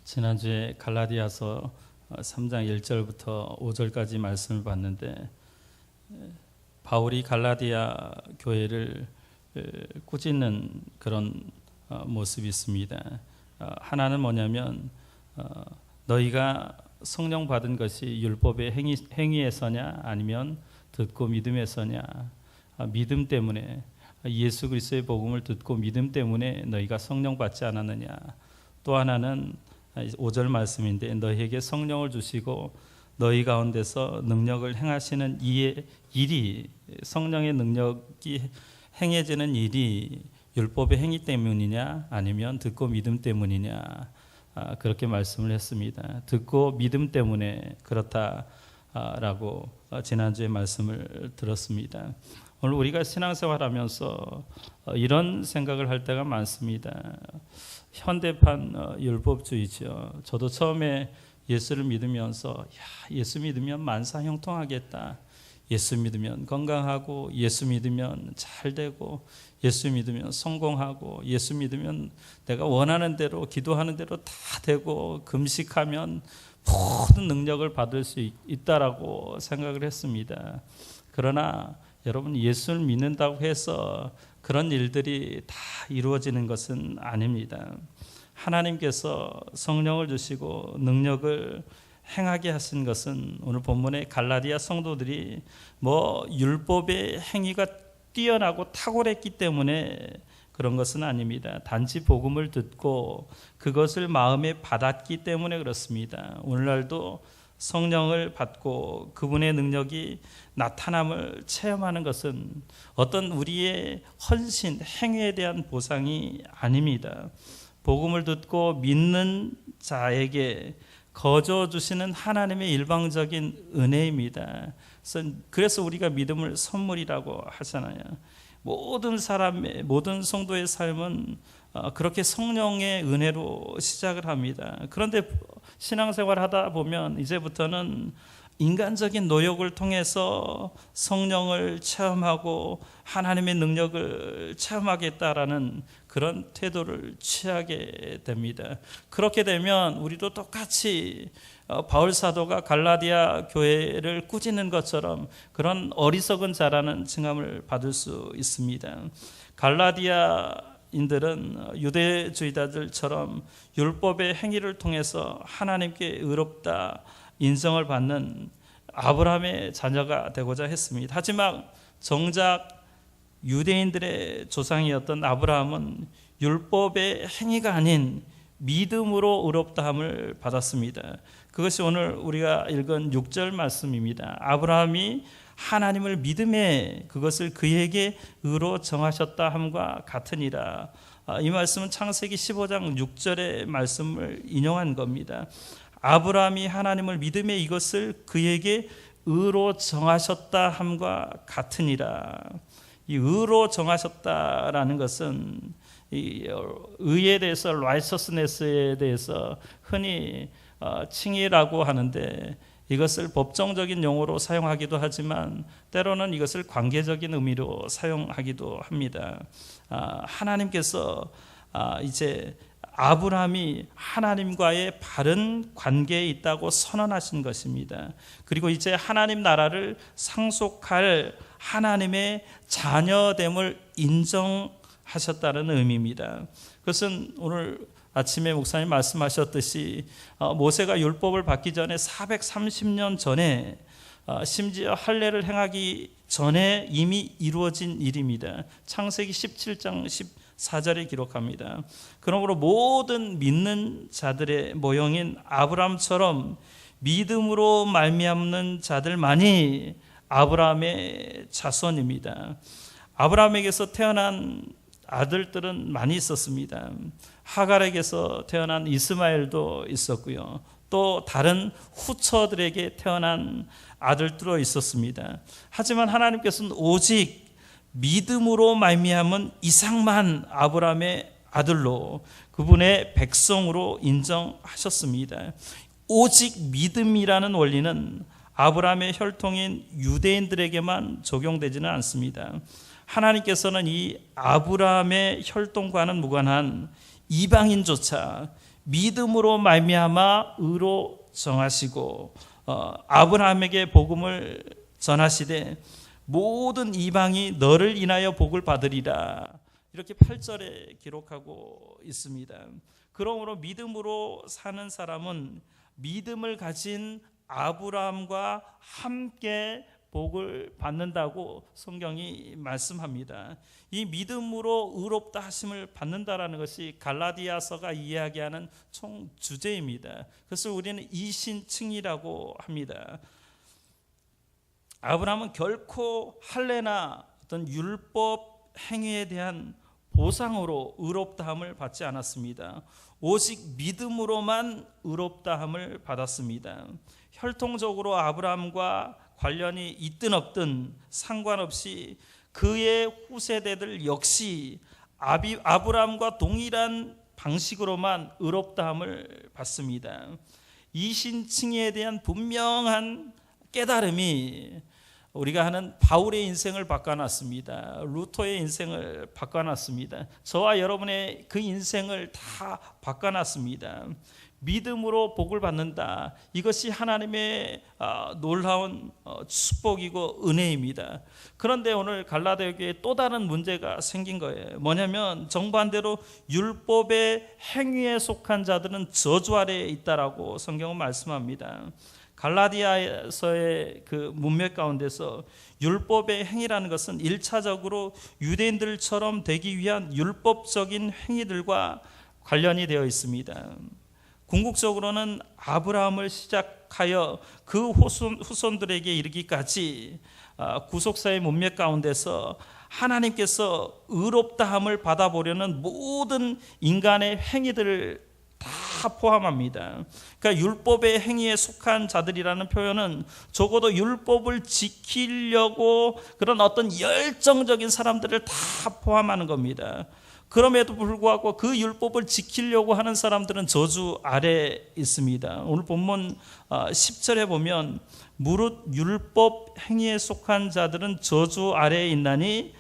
지난주에 갈라디아서 3장 1절부터 5절까지 말씀을 봤는데, 바울이 갈라디아 교회를 꾸짖는 그런 모습이 있습니다. 하나는 뭐냐면, 너희가 성령 받은 것이 율법의 행위에서냐 아니면 듣고 믿음에서냐, 믿음 때문에, 예수 그리스도의 복음을 듣고 믿음 때문에 너희가 성령 받지 않았느냐. 또 하나는 5절 말씀인데, 너희에게 성령을 주시고 너희 가운데서 능력을 행하시는 이의 일이, 성령의 능력이 행해지는 일이 율법의 행위 때문이냐 아니면 듣고 믿음 때문이냐, 그렇게 말씀을 했습니다. 듣고 믿음 때문에 그렇다라고 지난주에 말씀을 들었습니다. 오늘 우리가 신앙생활하면서 이런 생각을 할 때가 많습니다. 현대판 율법주의죠. 저도 처음에 예수를 믿으면서 예수 믿으면 만사형통하겠다, 예수 믿으면 건강하고, 예수 믿으면 잘되고, 예수 믿으면 성공하고, 예수 믿으면 내가 원하는 대로 기도하는 대로 다 되고, 금식하면 모든 능력을 받을 수 있다라고 생각을 했습니다. 그러나 여러분, 예수를 믿는다고 해서 그런 일들이 다 이루어지는 것은 아닙니다. 하나님께서 성령을 주시고 능력을 행하게 하신 것은, 오늘 본문의 갈라디아 성도들이 율법의 행위가 뛰어나고 탁월했기 때문에 그런 것은 아닙니다. 단지 복음을 듣고 그것을 마음에 받았기 때문에 그렇습니다. 오늘날도 성령을 받고 그분의 능력이 나타남을 체험하는 것은 어떤 우리의 헌신, 행위에 대한 보상이 아닙니다. 복음을 듣고 믿는 자에게 거저 주시는 하나님의 일방적인 은혜입니다. 그래서 우리가 믿음을 선물이라고 하잖아요. 모든 사람의, 모든 성도의 삶은 그렇게 성령의 은혜로 시작을 합니다. 그런데 신앙생활 하다 보면 이제부터는 인간적인 노력을 통해서 성령을 체험하고 하나님의 능력을 체험하겠다라는 그런 태도를 취하게 됩니다. 그렇게 되면 우리도 똑같이 바울 사도가 갈라디아 교회를 꾸짖는 것처럼 그런 어리석은 자라는 칭함을 받을 수 있습니다. 갈라디아인들은 유대주의자들처럼 율법의 행위를 통해서 하나님께 의롭다 인정을 받는 아브라함의 자녀가 되고자 했습니다. 하지만 정작 유대인들의 조상이었던 아브라함은 율법의 행위가 아닌 믿음으로 의롭다함을 받았습니다. 그것이 오늘 우리가 읽은 6절 말씀입니다. 아브라함이 하나님을 믿음에 그것을 그에게 의로 정하셨다 함과 같으니라. 이 말씀은 창세기 15장 6절의 말씀을 인용한 겁니다. 아브라함이 하나님을 믿음에 이것을 그에게 의로 정하셨다 함과 같으니라. 이 의로 정하셨다라는 것은 이 의에 대해서, righteousness에 대해서 흔히 칭의라고 하는데, 이것을 법정적인 용어로 사용하기도 하지만 때로는 이것을 관계적인 의미로 사용하기도 합니다. 하나님께서 이제 아브라함이 하나님과의 바른 관계에 있다고 선언하신 것입니다. 그리고 이제 하나님 나라를 상속할 하나님의 자녀됨을 인정하셨다는 의미입니다. 그것은 오늘 아침에 목사님 말씀하셨듯이 모세가 율법을 받기 전에 430년 전에, 심지어 할례를 행하기 전에 이미 이루어진 일입니다. 창세기 17장 14절에 기록합니다. 그러므로 모든 믿는 자들의 모형인 아브라함처럼 믿음으로 말미암는 자들만이 아브라함의 자손입니다. 아브라함에게서 태어난 아들들은 많이 있었습니다. 하갈에게서 태어난 이스마엘도 있었고요. 또 다른 후처들에게 태어난 아들들도 있었습니다. 하지만 하나님께서는 오직 믿음으로 말미암은 이삭만 아브라함의 아들로, 그분의 백성으로 인정하셨습니다. 오직 믿음이라는 원리는 아브라함의 혈통인 유대인들에게만 적용되지는 않습니다. 하나님께서는 이 아브라함의 혈통과는 무관한 이방인조차 믿음으로 말미암아 의로 정하시고 아브라함에게 복음을 전하시되 모든 이방이 너를 인하여 복을 받으리라. 이렇게 8절에 기록하고 있습니다. 그러므로 믿음으로 사는 사람은 믿음을 가진 아브라함과 함께 복을 받는다고 성경이 말씀합니다. 이 믿음으로 의롭다 하심을 받는다라는 것이 갈라디아서가 이야기하는 총 주제입니다. 그것을 우리는 이신칭이라고 합니다. 아브라함은 결코 할례나 어떤 율법 행위에 대한 보상으로 의롭다함을 받지 않았습니다. 오직 믿음으로만 의롭다함을 받았습니다. 혈통적으로 아브라함과 관련이 있든 없든 상관없이 그의 후세대들 역시 아브라함과 동일한 방식으로만 의롭다함을 받습니다. 이신칭에 대한 분명한 깨달음이 우리가 하는 바울의 인생을 바꿔놨습니다. 루터의 인생을 바꿔놨습니다. 저와 여러분의 그 인생을 다 바꿔놨습니다. 믿음으로 복을 받는다. 이것이 하나님의 놀라운 축복이고 은혜입니다. 그런데 오늘 갈라디아 교회에 또 다른 문제가 생긴 거예요. 뭐냐면 정반대로 율법의 행위에 속한 자들은 저주 아래에 있다라고 성경은 말씀합니다. 갈라디아서의 그 문맥 가운데서 율법의 행위라는 것은 1차적으로 유대인들처럼 되기 위한 율법적인 행위들과 관련이 되어 있습니다. 궁극적으로는 아브라함을 시작하여 그 후손들에게 이르기까지 구속사의 문맥 가운데서 하나님께서 의롭다함을 받아보려는 모든 인간의 행위들을 다 포함합니다. 그러니까 율법의 행위에 속한 자들이라는 표현은 적어도 율법을 지키려고 그런 어떤 열정적인 사람들을 다 포함하는 겁니다. 그럼에도 불구하고 그 율법을 지키려고 하는 사람들은 저주 아래에 있습니다. 오늘 본문 10절에 보면 무릇 율법 행위에 속한 자들은 저주 아래에 있나니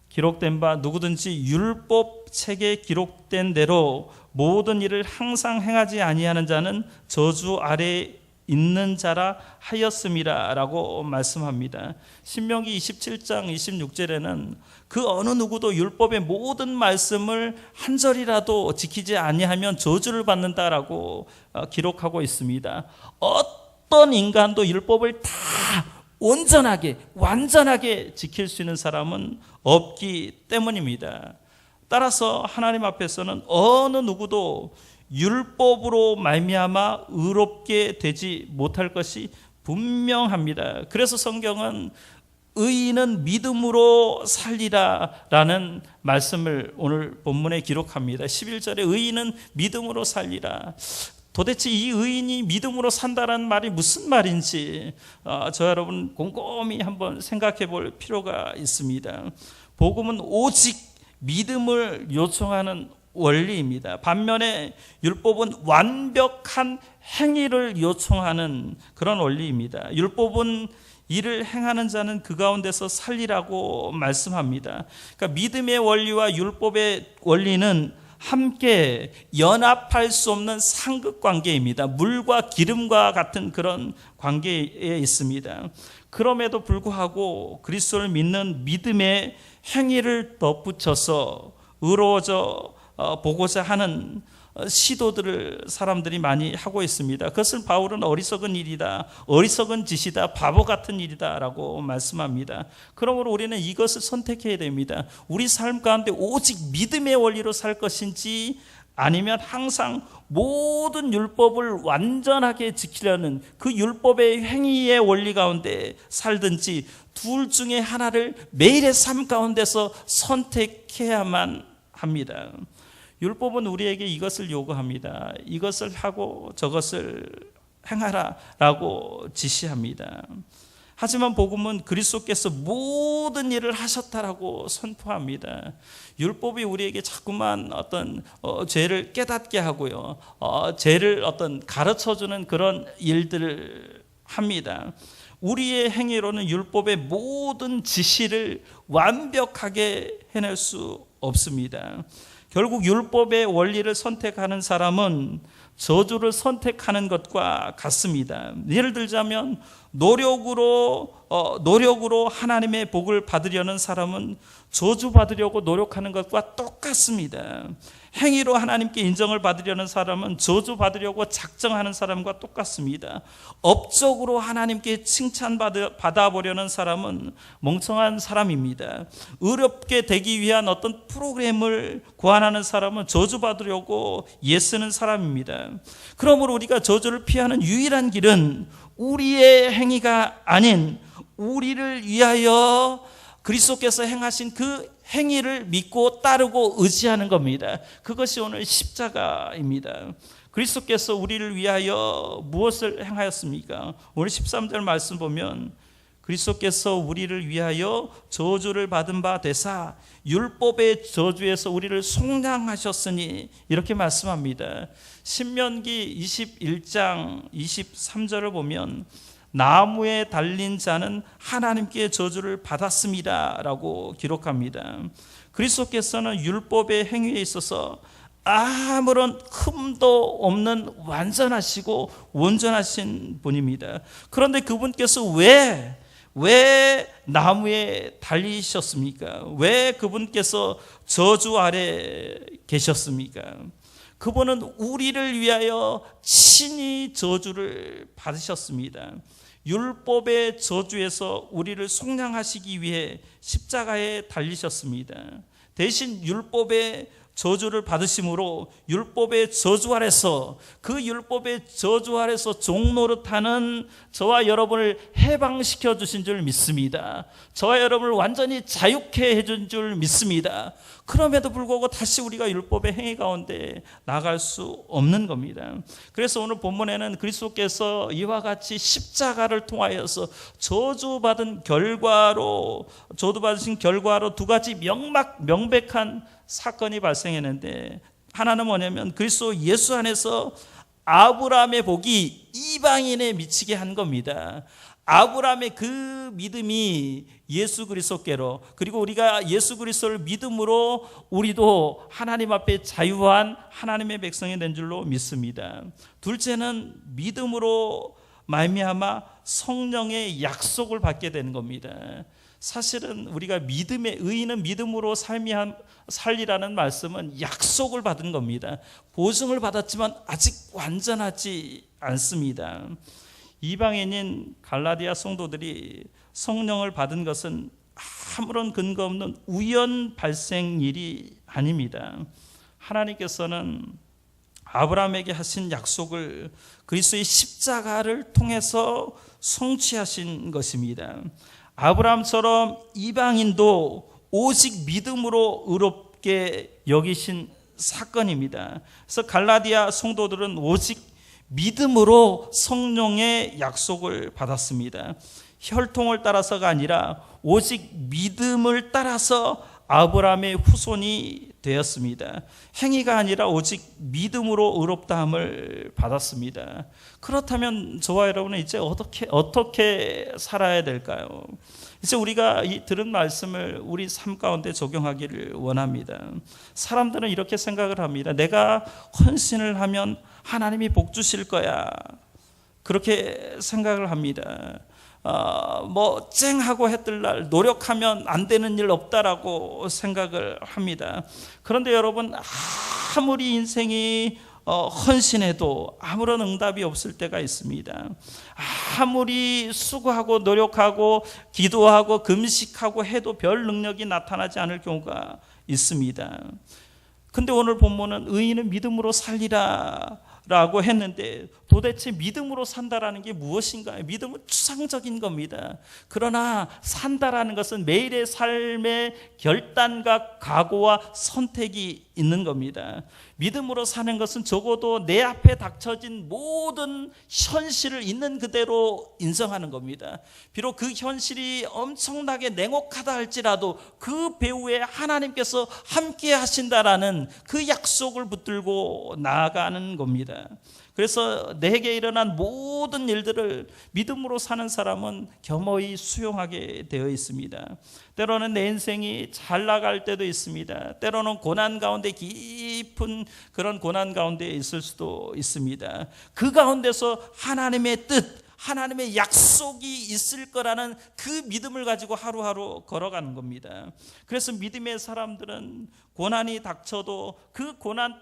기록된 바 누구든지 율법 책에 기록된 대로 모든 일을 항상 행하지 아니하는 자는 저주 아래에 있는 자라 하였음이라 라고 말씀합니다. 신명기 27장 26절에는 그 어느 누구도 율법의 모든 말씀을 한 절이라도 지키지 아니하면 저주를 받는다라고 기록하고 있습니다. 어떤 인간도 율법을 다 온전하게 완전하게 지킬 수 있는 사람은 없기 때문입니다. 따라서 하나님 앞에서는 어느 누구도 율법으로 말미암아 의롭게 되지 못할 것이 분명합니다. 그래서 성경은 의인은 믿음으로 살리라라는 말씀을 오늘 본문에 기록합니다. 11절에 의인은 믿음으로 살리라. 도대체 이 의인이 믿음으로 산다는 말이 무슨 말인지 저 여러분 곰곰이 한번 생각해 볼 필요가 있습니다. 복음은 오직 믿음을 요청하는 원리입니다. 반면에 율법은 완벽한 행위를 요청하는 그런 원리입니다. 율법은 이를 행하는 자는 그 가운데서 살리라고 말씀합니다. 그러니까 믿음의 원리와 율법의 원리는 함께 연합할 수 없는 상극 관계입니다. 물과 기름과 같은 그런 관계에 있습니다. 그럼에도 불구하고 그리스도를 믿는 믿음의 행위를 덧붙여서 의로워져 보고자 하는 시도들을 사람들이 많이 하고 있습니다. 그것을 바울은 어리석은 일이다, 어리석은 짓이다, 바보 같은 일이다 라고 말씀합니다. 그러므로 우리는 이것을 선택해야 됩니다. 우리 삶 가운데 오직 믿음의 원리로 살 것인지 아니면 항상 모든 율법을 완전하게 지키려는 그 율법의 행위의 원리 가운데 살든지 둘 중에 하나를 매일의 삶 가운데서 선택해야만 합니다. 율법은 우리에게 이것을 요구합니다. 이것을 하고 저것을 행하라 라고 지시합니다. 하지만 복음은 그리스도께서 모든 일을 하셨다라고 선포합니다. 율법이 우리에게 자꾸만 어떤 죄를 깨닫게 하고요, 죄를 어떤 가르쳐주는 그런 일들을 합니다. 우리의 행위로는 율법의 모든 지시를 완벽하게 해낼 수 없습니다. 결국 율법의 원리를 선택하는 사람은 저주를 선택하는 것과 같습니다. 예를 들자면 노력으로 하나님의 복을 받으려는 사람은 저주받으려고 노력하는 것과 똑같습니다. 행위로 하나님께 인정을 받으려는 사람은 저주받으려고 작정하는 사람과 똑같습니다. 업적으로 하나님께 칭찬받아보려는 사람은 멍청한 사람입니다. 의롭게 되기 위한 어떤 프로그램을 고안하는 사람은 저주받으려고 애쓰는 사람입니다. 그러므로 우리가 저주를 피하는 유일한 길은 우리의 행위가 아닌 우리를 위하여 그리스도께서 행하신 그 행위를 믿고 따르고 의지하는 겁니다. 그것이 오늘 십자가입니다. 그리스도께서 우리를 위하여 무엇을 행하였습니까? 오늘 13절 말씀 보면 그리스도께서 우리를 위하여 저주를 받은 바 되사 율법의 저주에서 우리를 속량하셨으니 이렇게 말씀합니다. 신명기 21장 23절을 보면 나무에 달린 자는 하나님께 저주를 받았습니다 라고 기록합니다. 그리스도께서는 율법의 행위에 있어서 아무런 흠도 없는 완전하시고 온전하신 분입니다. 그런데 그분께서 왜 나무에 달리셨습니까? 왜 그분께서 저주 아래 계셨습니까? 그분은 우리를 위하여 친히 저주를 받으셨습니다. 율법의 저주에서 우리를 속량하시기 위해 십자가에 달리셨습니다. 대신 율법의 저주를 받으심으로 율법의 저주 아래서 그 율법의 저주 아래서 종노릇하는 저와 여러분을 해방시켜 주신 줄 믿습니다. 저와 여러분을 완전히 자유케 해준 줄 믿습니다. 그럼에도 불구하고 다시 우리가 율법의 행위 가운데 나갈 수 없는 겁니다. 그래서 오늘 본문에는 그리스도께서 이와 같이 십자가를 통하여서 저주받으신 결과로 두 가지 명백한 사건이 발생했는데, 하나는 뭐냐면 그리스도 예수 안에서 아브라함의 복이 이방인에 미치게 한 겁니다. 아브라함의 그 믿음이 예수 그리스도께로, 그리고 우리가 예수 그리스도를 믿음으로 우리도 하나님 앞에 자유한 하나님의 백성이 된 줄로 믿습니다. 둘째는 믿음으로 말미암아 성령의 약속을 받게 되는 겁니다. 사실은 우리가 의인은 믿음으로 살리라는 말씀은 약속을 받은 겁니다. 보증을 받았지만 아직 완전하지 않습니다. 이방인인 갈라디아 성도들이 성령을 받은 것은 아무런 근거 없는 우연 발생 일이 아닙니다. 하나님께서는 아브라함에게 하신 약속을 그리스도의 십자가를 통해서 성취하신 것입니다. 아브라함처럼 이방인도 오직 믿음으로 의롭게 여기신 사건입니다. 그래서 갈라디아 성도들은 오직 믿음으로 성령의 약속을 받았습니다. 혈통을 따라서가 아니라 오직 믿음을 따라서 아브라함의 후손이 되었습니다. 행위가 아니라 오직 믿음으로 의롭다함을 받았습니다. 그렇다면 저와 여러분은 이제 어떻게 살아야 될까요? 이제 우리가 이 들은 말씀을 우리 삶 가운데 적용하기를 원합니다. 사람들은 이렇게 생각을 합니다. 내가 헌신을 하면 하나님이 복 주실 거야. 그렇게 생각을 합니다. 쨍하고 해뜰 날 노력하면 안 되는 일 없다라고 생각을 합니다. 그런데 여러분, 아무리 인생이 헌신해도 아무런 응답이 없을 때가 있습니다. 아무리 수고하고 노력하고 기도하고 금식하고 해도 별 능력이 나타나지 않을 경우가 있습니다. 근데 오늘 본문은 의인은 믿음으로 살리라 라고 했는데, 도대체 믿음으로 산다라는 게 무엇인가요? 믿음은 추상적인 겁니다. 그러나 산다라는 것은 매일의 삶의 결단과 각오와 선택이 있는 겁니다. 믿음으로 사는 것은 적어도 내 앞에 닥쳐진 모든 현실을 있는 그대로 인정하는 겁니다. 비록 그 현실이 엄청나게 냉혹하다 할지라도 그 배후에 하나님께서 함께 하신다라는 그 약속을 붙들고 나아가는 겁니다. 그래서 내게 일어난 모든 일들을 믿음으로 사는 사람은 겸허히 수용하게 되어 있습니다. 때로는 내 인생이 잘 나갈 때도 있습니다. 때로는 고난 가운데, 깊은 그런 고난 가운데 있을 수도 있습니다. 그 가운데서 하나님의 뜻, 하나님의 약속이 있을 거라는 그 믿음을 가지고 하루하루 걸어가는 겁니다. 그래서 믿음의 사람들은 고난이 닥쳐도 그 고난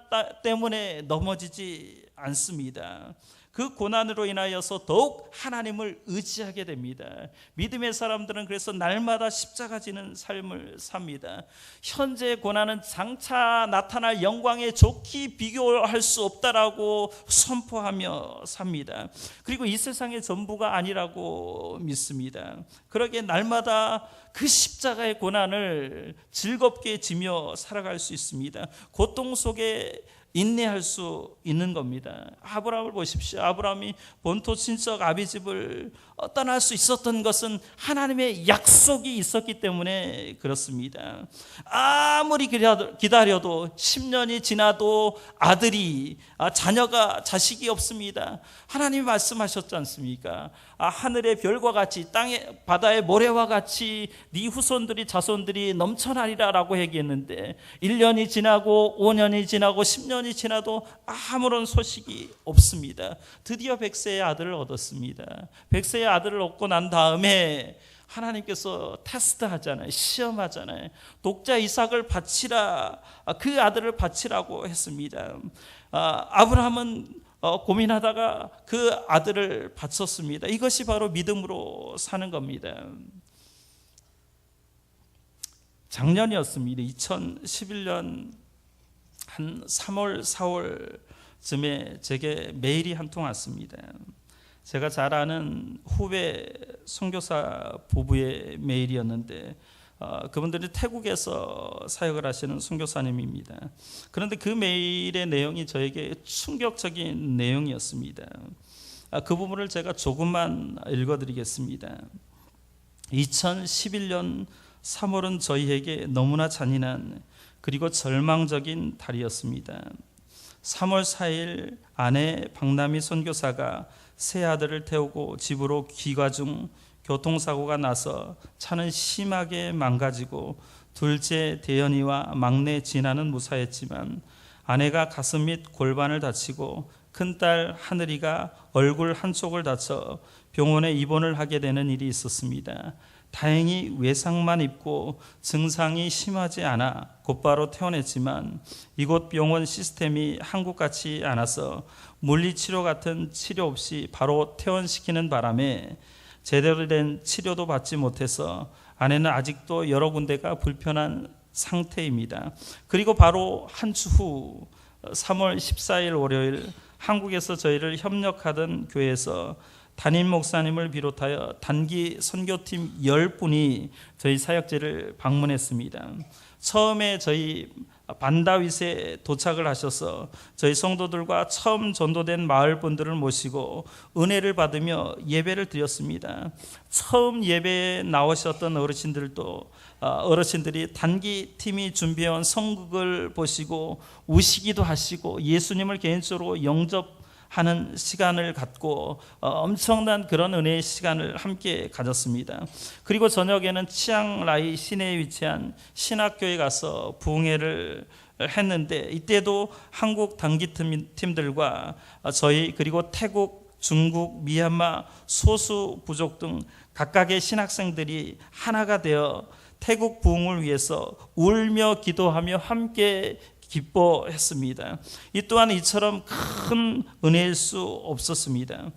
때문에 넘어지지 않습니다. 그 고난으로 인하여서 더욱 하나님을 의지하게 됩니다. 믿음의 사람들은 그래서 날마다 십자가 지는 삶을 삽니다. 현재의 고난은 장차 나타날 영광에 좋게 비교할 수 없다라고 선포하며 삽니다. 그리고 이 세상의 전부가 아니라고 믿습니다. 그러기에 날마다 그 십자가의 고난을 즐겁게 지며 살아갈 수 있습니다. 고통 속에 인내할 수 있는 겁니다. 아브라함을 보십시오. 아브라함이 본토 친척 아비집을 떠날 수 있었던 것은 하나님의 약속이 있었기 때문에 그렇습니다. 아무리 기다려도 10년이 지나도 자식이 없습니다. 하나님이 말씀하셨지 않습니까? 하늘의 별과 같이 바다의 모래와 같이 네 자손들이 넘쳐나리라 라고 얘기했는데 1년이 지나고 5년이 지나고 10년이 지나도 아무런 소식이 없습니다. 드디어 100세의 아들을 얻었습니다. 100세의 아들을 얻고 난 다음에 하나님께서 테스트하잖아요. 시험하잖아요. 독자 이삭을 바치라, 그 아들을 바치라고 했습니다. 아브라함은 고민하다가 그 아들을 바쳤습니다. 이것이 바로 믿음으로 사는 겁니다. 작년이었습니다. 2011년 한 3월, 4월쯤에 제게 메일이 한 통 왔습니다. 제가 잘 아는 후배 선교사 부부의 메일이었는데 그분들이 태국에서 사역을 하시는 선교사님입니다. 그런데 그 메일의 내용이 저에게 충격적인 내용이었습니다. 그 부분을 제가 조금만 읽어드리겠습니다. 2011년 3월은 저희에게 너무나 잔인한 그리고 절망적인 달이었습니다. 3월 4일 아내 박남희 선교사가 새 아들을 태우고 집으로 귀가 중 교통사고가 나서 차는 심하게 망가지고 둘째 대연이와 막내 진아는 무사했지만 아내가 가슴 및 골반을 다치고 큰딸 하늘이가 얼굴 한쪽을 다쳐 병원에 입원을 하게 되는 일이 있었습니다. 다행히 외상만 입고 증상이 심하지 않아 곧바로 퇴원했지만 이곳 병원 시스템이 한국같이 않아서 물리치료 같은 치료 없이 바로 퇴원시키는 바람에 제대로 된 치료도 받지 못해서 아내는 아직도 여러 군데가 불편한 상태입니다. 그리고 바로 한 주 후 3월 14일 월요일 한국에서 저희를 협력하던 교회에서 담임 목사님을 비롯하여 단기 선교팀 10분이 저희 사역지를 방문했습니다. 처음에 저희 반다윗에 도착을 하셔서 저희 성도들과 처음 전도된 마을 분들을 모시고 은혜를 받으며 예배를 드렸습니다. 처음 예배에 나오셨던 어르신들이 단기 팀이 준비해온 성극을 보시고 우시기도 하시고 예수님을 개인적으로 영접하는 시간을 갖고 엄청난 그런 은혜의 시간을 함께 가졌습니다. 그리고 저녁에는 치앙라이 시내에 위치한 신학교에 가서 부흥회를 했는데 이때도 한국 단기팀들과 저희 그리고 태국, 중국, 미얀마, 소수 부족 등 각각의 신학생들이 하나가 되어 태국 부흥을 위해서 울며 기도하며 함께 기뻐했습니다. 이 또한 이처럼 큰 은혜일 수 없었습니다.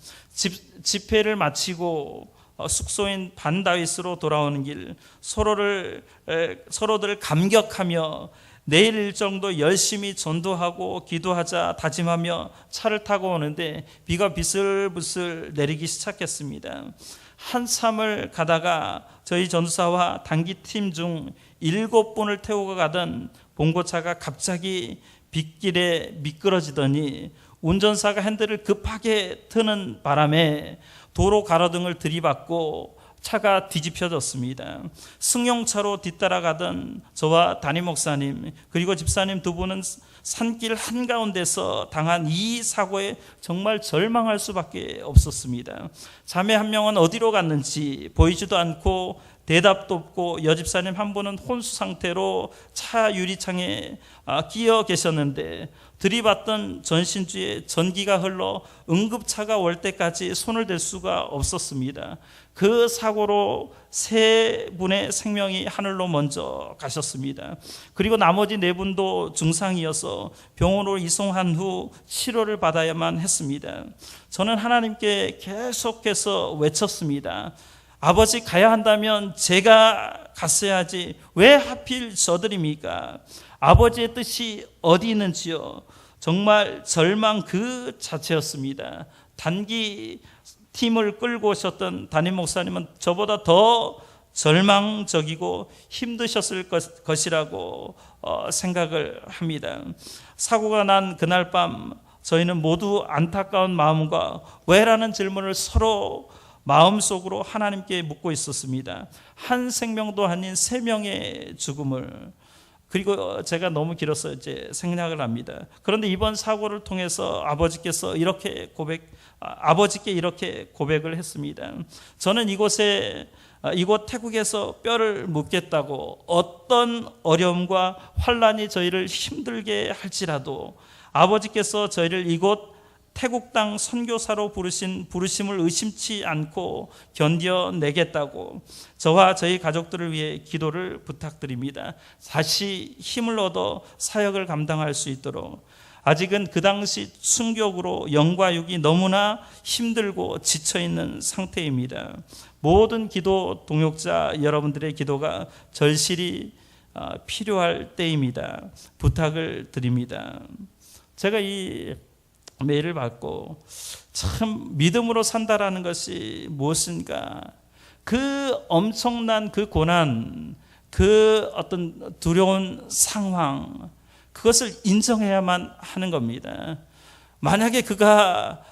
집회를 마치고 숙소인 반다윗으로 돌아오는 길 서로들 감격하며 내일 일정도 열심히 전도하고 기도하자 다짐하며 차를 타고 오는데 비가 비슬비슬 내리기 시작했습니다. 한참을 가다가 저희 전도사와 단기팀 중 7분을 태우고 가던 봉고차가 갑자기 빗길에 미끄러지더니 운전사가 핸들을 급하게 트는 바람에 도로 가로등을 들이받고 차가 뒤집혀졌습니다. 승용차로 뒤따라가던 저와 담임 목사님 그리고 집사님 두 분은 산길 한가운데서 당한 이 사고에 정말 절망할 수밖에 없었습니다. 자매 한 명은 어디로 갔는지 보이지도 않고 대답도 없고 여집사님 한 분은 혼수 상태로 차 유리창에 끼어 계셨는데 들이받던 전신주에 전기가 흘러 응급차가 올 때까지 손을 댈 수가 없었습니다. 그 사고로 3분의 생명이 하늘로 먼저 가셨습니다. 그리고 나머지 4분도 중상이어서 병원으로 이송한 후 치료를 받아야만 했습니다. 저는 하나님께 계속해서 외쳤습니다. 아버지 가야 한다면 제가 갔어야지 왜 하필 저들입니까? 아버지의 뜻이 어디 있는지요? 정말 절망 그 자체였습니다. 단기 팀을 끌고 오셨던 담임 목사님은 저보다 더 절망적이고 힘드셨을 것이라고 생각을 합니다. 사고가 난 그날 밤 저희는 모두 안타까운 마음과 왜라는 질문을 서로 마음속으로 하나님께 묻고 있었습니다. 한 생명도 아닌 3명의 죽음을. 그리고 제가 너무 길어서 이제 생략을 합니다. 그런데 이번 사고를 통해서 아버지께 이렇게 고백을 했습니다. 저는 이곳 태국에서 뼈를 묻겠다고 어떤 어려움과 환란이 저희를 힘들게 할지라도 아버지께서 저희를 이곳 태국 땅 선교사로 부르신 부르심을 의심치 않고 견뎌내겠다고 저와 저희 가족들을 위해 기도를 부탁드립니다. 다시 힘을 얻어 사역을 감당할 수 있도록. 아직은 그 당시 충격으로 영과 육이 너무나 힘들고 지쳐있는 상태입니다. 모든 기도 동역자 여러분들의 기도가 절실히 필요할 때입니다. 부탁을 드립니다. 제가 이 메일을 받고 참 믿음으로 산다라는 것이 무엇인가, 그 엄청난 그 고난, 그 어떤 두려운 상황, 그것을 인정해야만 하는 겁니다. 만약에 그가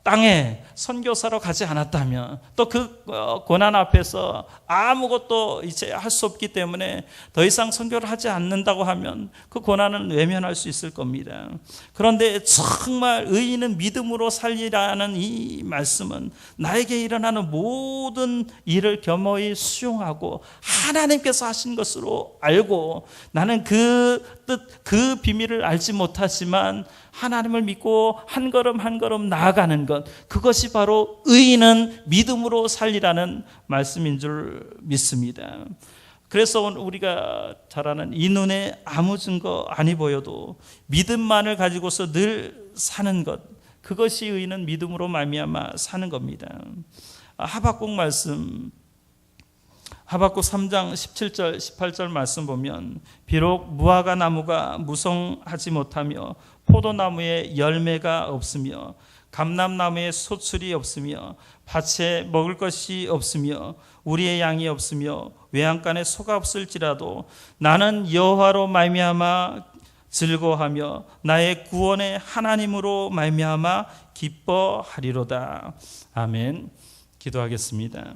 땅에 선교사로 가지 않았다면, 또 그 고난 앞에서 아무것도 이제 할 수 없기 때문에 더 이상 선교를 하지 않는다고 하면 그 고난은 외면할 수 있을 겁니다. 그런데 정말 의인은 믿음으로 살리라는 이 말씀은 나에게 일어나는 모든 일을 겸허히 수용하고 하나님께서 하신 것으로 알고, 나는 그 뜻, 그 비밀을 알지 못하지만 하나님을 믿고 한 걸음 한 걸음 나아가는 것, 그것이 바로 의인은 믿음으로 살리라는 말씀인 줄 믿습니다. 그래서 우리가 잘 아는 이 눈에 아무 증거 아니 보여도 믿음만을 가지고서 늘 사는 것, 그것이 의인은 믿음으로 말미암아 사는 겁니다. 하박국 말씀, 하박국 3장 17절 18절 말씀 보면, 비록 무화과 나무가 무성하지 못하며 포도나무에 열매가 없으며 감람나무에 소출이 없으며 밭에 먹을 것이 없으며 우리의 양이 없으며 외양간에 소가 없을지라도 나는 여호와로 말미암아 즐거워하며 나의 구원의 하나님으로 말미암아 기뻐하리로다. 아멘. 기도하겠습니다.